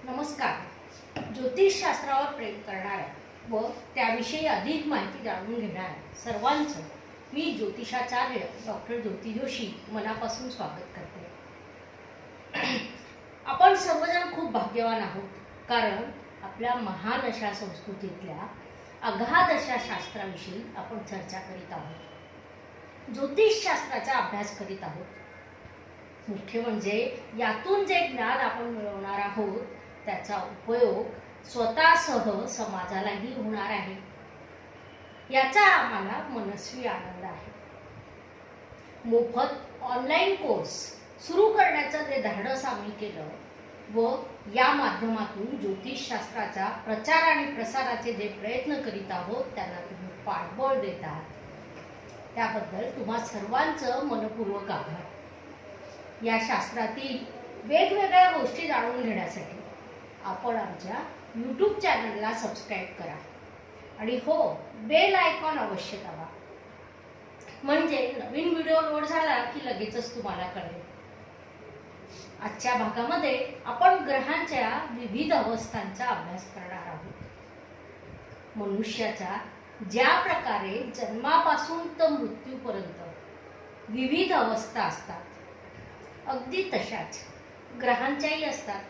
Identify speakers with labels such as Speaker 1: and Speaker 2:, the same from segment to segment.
Speaker 1: नमस्कार. ज्योतिषशास्त्रावर प्रेम करणाऱ्या व त्याविषयी अधिक माहिती जाणून घेणाऱ्या सर्वांचं मी ज्योतिषाचार्य डॉक्टर ज्योती जोशी मनापासून स्वागत करते. आपण सर्वजण खूप भाग्यवान आहोत, कारण आपल्या महान अशा संस्कृतीतल्या अगाध अशा शास्त्राविषयी आपण चर्चा करीत आहोत, ज्योतिषशास्त्राचा अभ्यास करीत आहोत. मुख्य म्हणजे यातून जे ज्ञान आपण मिळवणार आहोत त्याचा उपयोग स्वतःसह समाजालाही होणार आहे, याचा आम्हाला मनस्वी आनंद आहे. मोफत ऑनलाईन कोर्स सुरू करण्याचं जे धाडस आम्ही केलं व या माध्यमातून ज्योतिषशास्त्राचा प्रचार आणि प्रसाराचे जे प्रयत्न करीत आहोत त्यांना तुम्ही पाठबळ देत आहात, त्याबद्दल तुम्हा सर्वांचं मनपूर्वक आभार. या शास्त्रातील वेगवेगळ्या गोष्टी जाणून घेण्यासाठी आपण आमच्या YouTube चॅनलला सबस्क्राईब करा आणि हो, बेल आयकॉन अवश्य दाबा, म्हणजे नवीन व्हिडिओ लोड झाला की लगेचच तुम्हाला कळेल. आजच्या भागामध्ये आपण ग्रहांच्या विविध अवस्थांचा अभ्यास करणार आहोत. मनुष्याच्या ज्या प्रकारे जन्मापासून तर मृत्यूपर्यंत विविध अवस्था असतात, अगदी तशाच ग्रहांच्याही असतात.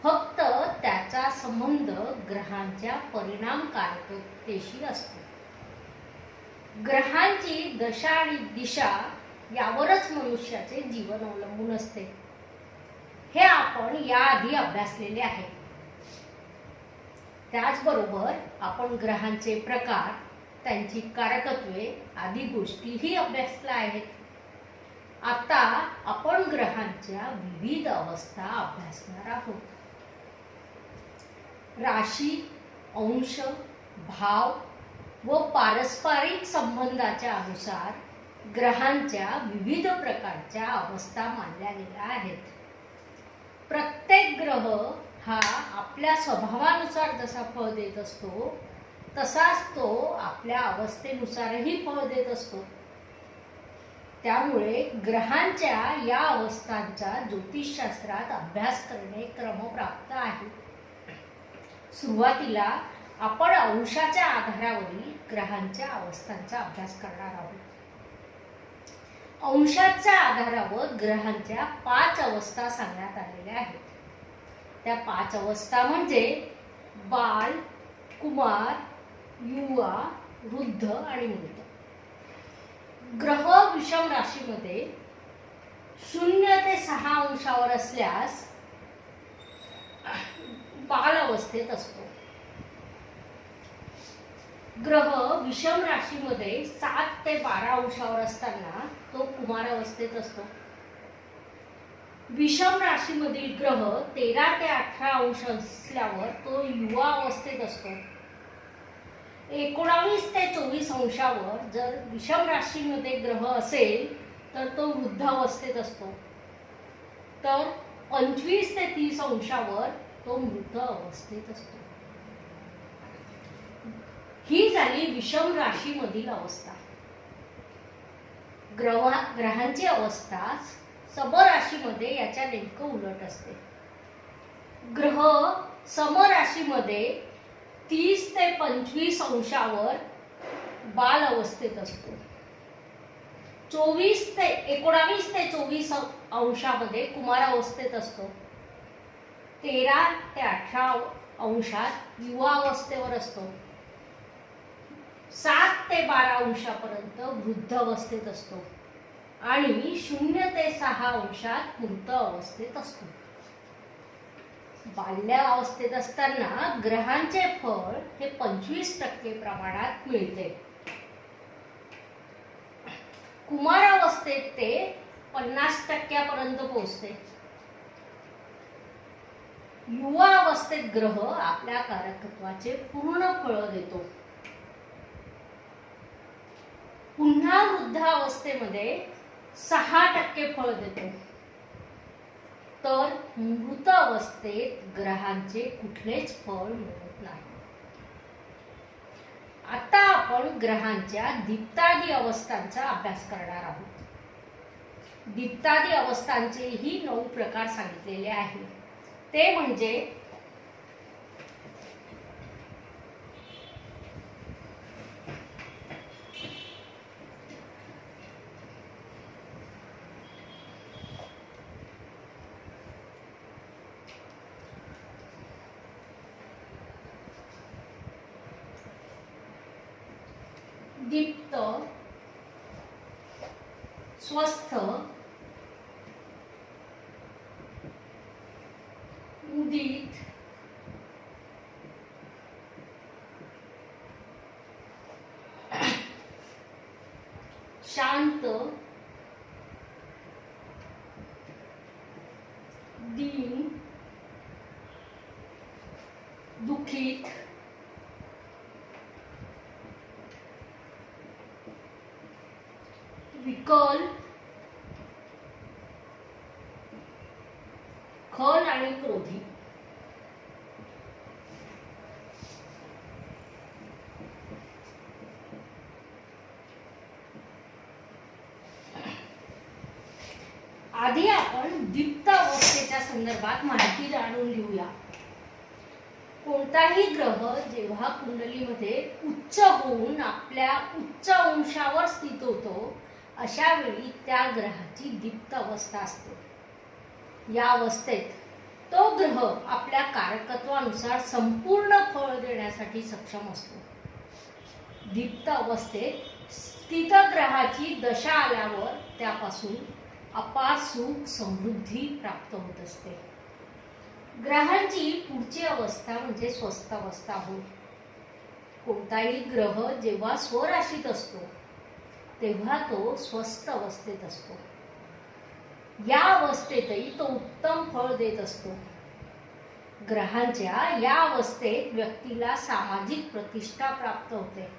Speaker 1: फक्त त्याचा संबंध ग्रहांच्या परिणामकारकतेशी असतो. ग्रहांची दशा आणि दिशा यावरच मनुष्याचे जीवन अवलंबून असते. हे आपण याआधी अभ्यासलेले आहे. त्याचबरोबर आपण ग्रहांचे प्रकार, त्यांची कारकत्वे आदी गोष्टीही अभ्यासल्या आहेत. आता आपण ग्रहांच्या विविध अवस्था अभ्यासणार आहोत. राशी, अंश, भाव व पारस्परिक संबंधाच्या अनुसार ग्रहांच्या विविध प्रकारच्या अवस्था मानल्या गेल्या आहेत. प्रत्येक ग्रह हा आपल्या स्वभावानुसार जसा फळ देत असतो तसाच तो आपल्या अवस्थेनुसारही फळ देत असतो. त्यामुळे ग्रहांच्या या अवस्थांचा ज्योतिषशास्त्रात अभ्यास करणे क्रमप्राप्त आहे. सुरुवातीला आपण अंशाच्या आधारावरील ग्रहांच्या अवस्थांचा अभ्यास करणार आहोत. अंशाच्या आधारावर ग्रहांच्या 5 अवस्था सांगण्यात आलेल्या आहेत. त्या 5 अवस्था म्हणजे बाल, कुमार, युवा, वृद्ध आणि मृत. ग्रह विषम राशीमध्ये 0 ते 6 अंशावर असल्यास बाल अवस्थेत असतो. ग्रह विषम राशीमध्ये 7 ते 12 अंशावर असताना तो कुमार अवस्थेत असतो. विषम राशीमधील ग्रह 13 ते 18 अंश असल्यावर तो युवा अवस्थेत असतो. 19 ते 24 अंशावर जर विषम राशीमध्ये ग्रह असेल तर तो वृद्ध अवस्थेत असतो. तर 25 ते 30 अंशावर तो मृत अवस्थेत असतो. ही झाली विषम राशीमधील अवस्था. ग्रहांची अवस्था समराशीमध्ये याच्या नेमकं उलट असते. ग्रह समराशीमध्ये 30 ते 25 अंशावर बाल अवस्थेत असतो. 19 ते 24 अंशामध्ये कुमार अवस्थेत असतो. 13 ते 18 अंशात युवा अवस्थेवर असतो. 7 ते 12 अंशापर्यंत वृद्ध अवस्थेत असतो आणि 0 ते 6 अंशात मृत अवस्थेत असतो. बाल्य अवस्थेत असताना ग्रहांचे फळ हे 25% प्रमाणात मिळते. कुमार अवस्थेत ते 50% पर्यंत पोहोचते. युवा अवस्थेत ग्रह आपल्या कारकत्वाचे पूर्ण फळ देतो. पुन्हा वृद्ध अवस्थेमध्ये 6% फळ देतो. तर मृत अवस्थेत ग्रहांचे कुठलेच फळ मिळत नाही. आता आपण ग्रहांच्या दीप्तादी अवस्थांचा अभ्यास करणार आहोत. दीप्तादी अवस्थांचेही 9 प्रकार सांगितलेले आहेत. ते म्हणजे दीप्त, स्वस्थ, उदित, शांत, दीन, दुखित, विकल, खल आणि क्रोधी. आधी आपण दीप्त अवस्थेच्या संदर्भात माहिती जाणून घेऊया. कोणताही ग्रह जेव्हा कुंडलीमध्ये उच्च होऊन आपल्या उच्च अंशावर स्थित होतो अशा वेळी त्या ग्रहाची दीप्त अवस्था असते. या अवस्थेत तो ग्रह आपल्या कारकत्वानुसार संपूर्ण फळ देण्यासाठी सक्षम असतो. दीप्त अवस्थेत स्थित ग्रहाची दशा आल्यावर त्यापासून अपार सुख समृद्धी प्राप्त होत असते. ग्रहांची पुढची अवस्था म्हणजे स्वस्थ अवस्था होय. कोणताही ग्रह जेव्हा स्वराशीत असतो तेव्हा तो स्वस्थ अवस्थेत असतो. या अवस्थेतही तो उत्तम फळ देत असतो. ग्रहांच्या या अवस्थेत व्यक्तीला सामाजिक प्रतिष्ठा प्राप्त होते.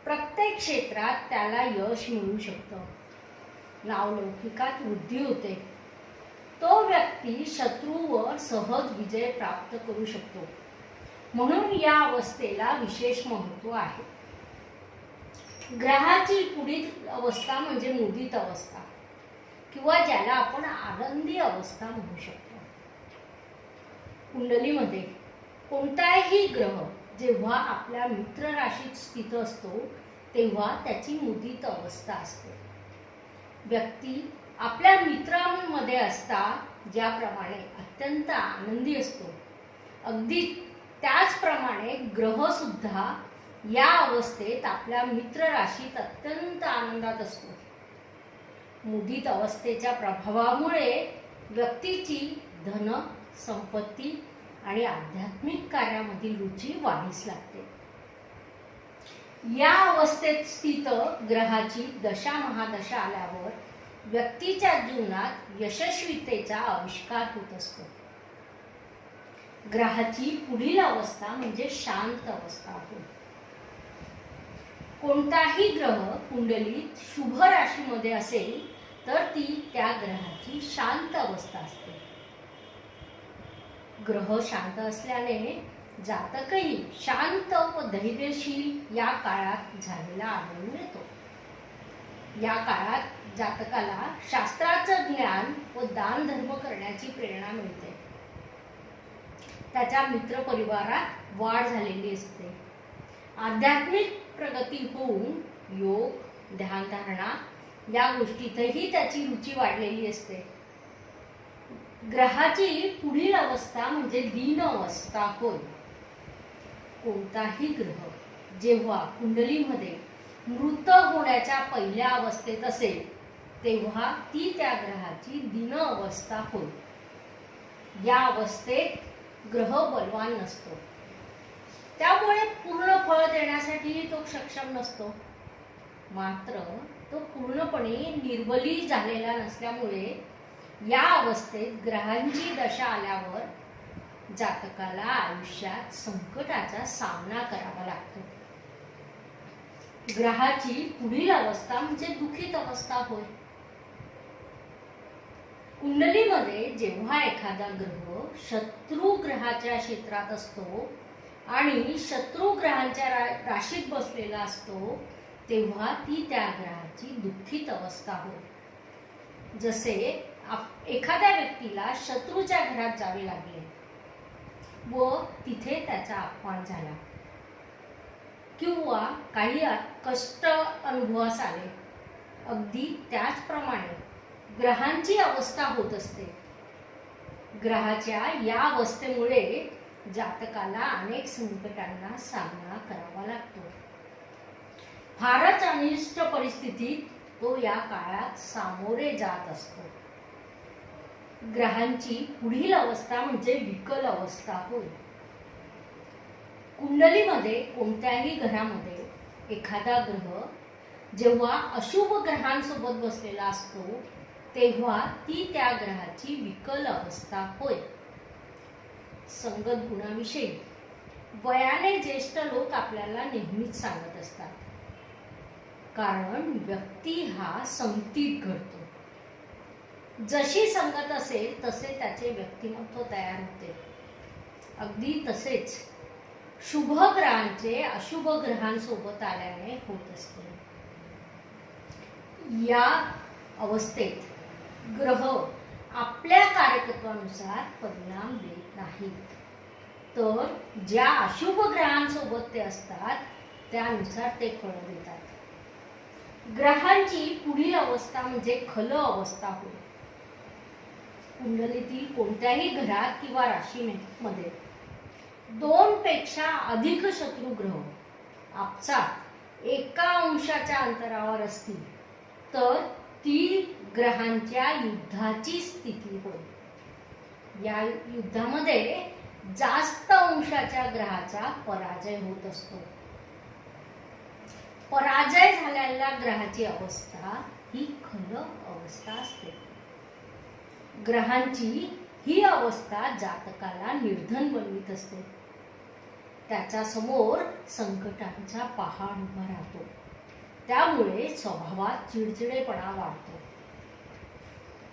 Speaker 1: प्रत्येक क्षेत्रात त्याला यश मिळू शकतं. नावलौकिकात वृद्धी होते. तो व्यक्ती शत्रूवर सहज विजय प्राप्त करू शकतो. म्हणून या अवस्थेला विशेष महत्त्व आहे. ग्रहाची पुढील अवस्था म्हणजे मुदित अवस्था किंवा ज्याला आपण आनंदी अवस्था म्हणू शकतो. कुंडलीमध्ये कोणताही ग्रह जेव्हा आपल्या मित्र राशीत स्थित असतो तेव्हा त्याची मुदित अवस्था असते. व्यक्ती आपल्या मित्रांमध्ये असता ज्याप्रमाणे अत्यंत आनंदी असतो अगदी त्याचप्रमाणे ग्रह सुद्धा या अवस्थेत आपल्या मित्र राशीत अत्यंत आनंदात असतो. मुदित अवस्थेच्या प्रभावामुळे व्यक्तीची धन, संपत्ती आणि आध्यात्मिक कार्यामधील रुची वाढीस लागते. या अवस्थेत स्थित ग्रहाची दशा महादशा आल्यावर व्यक्तीच्या जीवनात यशस्वीतेचा आविष्कार होत असतो. ग्रहाची पुढील अवस्था म्हणजे शांत अवस्था होय. कोणताही ग्रह कुंडलीत शुभ राशीमध्ये असेल तर ती त्या ग्रहाची शांत अवस्था असते. ग्रह शांत असल्याने जातकही शांत व धैर्यशील या काळात झालेला आढळून येतो. या काळात जातकाला शास्त्राचं ज्ञान व दान धर्म करण्याची प्रेरणा मिळते. त्याच्या मित्रपरिवारात वाढ झालेली असते. आध्यात्मिक प्रगती होऊन योग, ध्यानधारणा या गोष्टीतही त्याची रुची वाढलेली असते. ग्रहाची पुढील अवस्था म्हणजे दीन अवस्था होय. कोणताही ग्रह जेव्हा कुंडलीमध्ये मृत होण्याच्या पहिल्या अवस्थेत असेल तेव्हा ती त्या ग्रहाची दीन अवस्था होय. या अवस्थेत ग्रह बलवान नसतो, त्यामुळे पूर्ण फळ देण्यासाठी तो सक्षम नसतो. मात्र तो पूर्णपणे निर्बली झालेला नसल्यामुळे या अवस्थेत ग्रहांची दशा आल्यावर जातकाला आयुष्यात संकटाचा सामना करावा लागतो. ग्रहाची पुढील अवस्था म्हणजे दुःखित अवस्था होय. कुंडलीमध्ये जेव्हा एखादा ग्रह शत्रू ग्रहाच्या क्षेत्रात असतो आणि शत्रू ग्रहांच्या राशीत बसलेला असतो तेव्हा ती त्या ग्रहाची दुःखित अवस्था होय. जसे एखाद्या व्यक्तीला शत्रूच्या घरात जावे लागले व तिथे त्याचा अपमान झाला किंवा काही कष्ट अनुभवास आले, अगदी त्याचप्रमाणे ग्रहांची अवस्था होत असते. ग्रहाच्या या अवस्थेमुळे जातकाला अनेक संकटांना सामना करावा लागतो. फारच अनिष्ट परिस्थितीत तो या काळात सामोरे जात असतो. ग्रहांची पुढील अवस्था म्हणजे विकल अवस्था होय. कुंडलीमध्ये कोणत्याही घरामध्ये एखादा ग्रह जेव्हा अशुभ ग्रहांसोबत बसलेला असतो तेव्हा ती त्या ग्रहाची विकल अवस्था होय. संगत गुणाविषयी वयाने ज्येष्ठ लोक आपल्याला नेहमीच सांगत असतात, कारण व्यक्ती हा संगतीत घडतो. जशी संगत असेल तसे त्याचे व्यक्तिमत्व तयार होते. अगदी तसेच शुभ ग्रहांचे अशुभ ग्रहांसोबत आल्याने होत असते. या अवस्थेत ग्रह आपल्या कार्यकत्वानुसार परिणाम देत नाहीत, तर ज्या अशुभ ग्रहांसोबत ते असतात त्यानुसार ते फळ देतात. ग्रहांची पुढील अवस्था म्हणजे खल अवस्था होय. कुंडलीतील कोणत्याही घरात किंवा राशीमध्ये 2 पेक्षा अधिक शत्रुग्रह आपसात एका अंशाच्या अंतरावर असतील तर ती ग्रहांच्या युद्धाची स्थिती होय. या युद्धामध्ये जास्त अंशाच्या ग्रहाचा पराजय होत असतो. पराजय झालेल्या ग्रहाची अवस्था ही खल अवस्था असते. ग्रहांची ही अवस्था जातकाला निर्धन बनवित असते. त्याच्या समोर संकटांचा पहाड उभा राहतो. त्यामुळे स्वभावात चिडचिडेपणा वाढतो.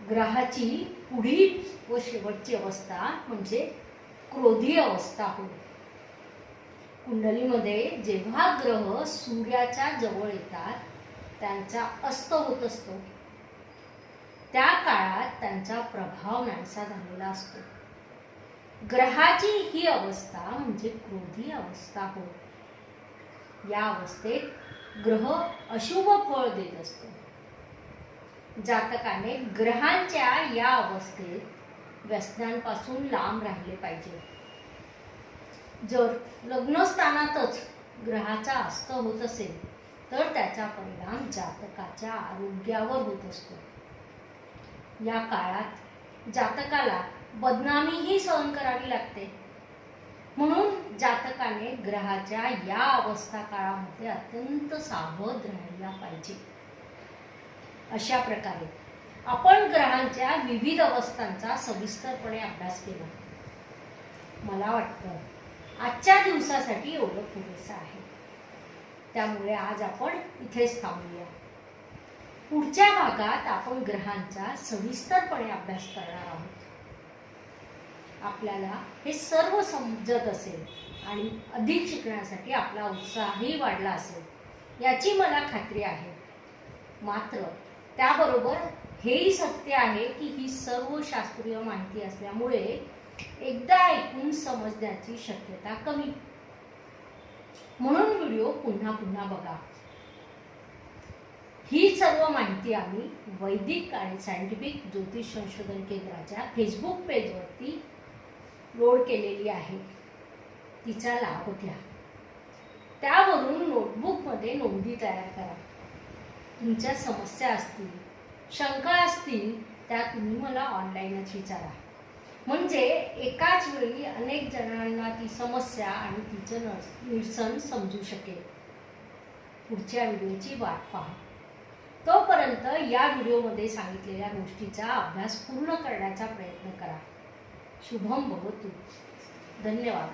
Speaker 1: ग्रहाची पुढील व शेवटची अवस्था म्हणजे क्रोधी अवस्था होय. कुंडलीमध्ये जेव्हा ग्रह सूर्याच्या जवळ येतात त्यांचा अस्त होत असतो, त्या काळात त्यांचा प्रभाव नाहीसा झालेला असतो. ग्रहाची ही अवस्था म्हणजे क्रोधी अवस्था होय. या अवस्थेत ग्रह अशुभ फळ देत असतो. जातकाने ग्रहांच्या या अवस्थेत व्यसनांपासून लांब राहिले पाहिजे. जर लग्नस्थानातच ग्रहाचा अस्त होत असेल तर त्याचा परिणाम जातकाच्या आरोग्यावर होत असतो. या काळात जातकाला बदनामीही सहन करावी लागते. म्हणून जातकाने ग्रहाच्या या अवस्था काळामध्ये अत्यंत सावध राहायला पाहिजे. अशा प्रकारे आपण ग्रहांच्या विविध अवस्थांचा सविस्तरपणे अभ्यास केला. मला वाटतं आजच्या दिवसासाठी एवढं पुरेसं आहे. त्यामुळे आज आपण इथेच थांबूया. पुढच्या भागात आपण ग्रहांचा सविस्तरपणे अभ्यास करणार आहोत. आपल्याला हे सर्व समजत असेल आणि अधिक शिकण्यासाठी आपला उत्साहही वाढला असेल याची मला खात्री आहे. मात्र त्याबरोबर हेही सत्य आहे की ही सर्व शास्त्रीय माहिती असल्यामुळे एकदा ऐकून समजण्याची शक्यता कमी. म्हणून व्हिडिओ पुन्हा पुन्हा बघा. ही सर्व माहिती आम्ही वैदिक आणि सायंटिफिक ज्योतिष संशोधन केंद्राच्या फेसबुक पेजवरती लोड केलेली आहे. तिचा लाभ घ्या. त्यावरून नोटबुकमध्ये नोंदी तयार करा. तुमच्या समस्या असतील, शंका असतील त्या तुम्ही मला ऑनलाईनच विचारा. म्हणजे एकाच वेळी अनेक जणांना ती समस्या आणि तिचं निरसन समजू शकेल. पुढच्या व्हिडिओची वाट पहा. तोपर्यंत या व्हिडिओमध्ये सांगितलेल्या गोष्टीचा अभ्यास पूर्ण करण्याचा प्रयत्न करा. शुभम भवतु. धन्यवाद.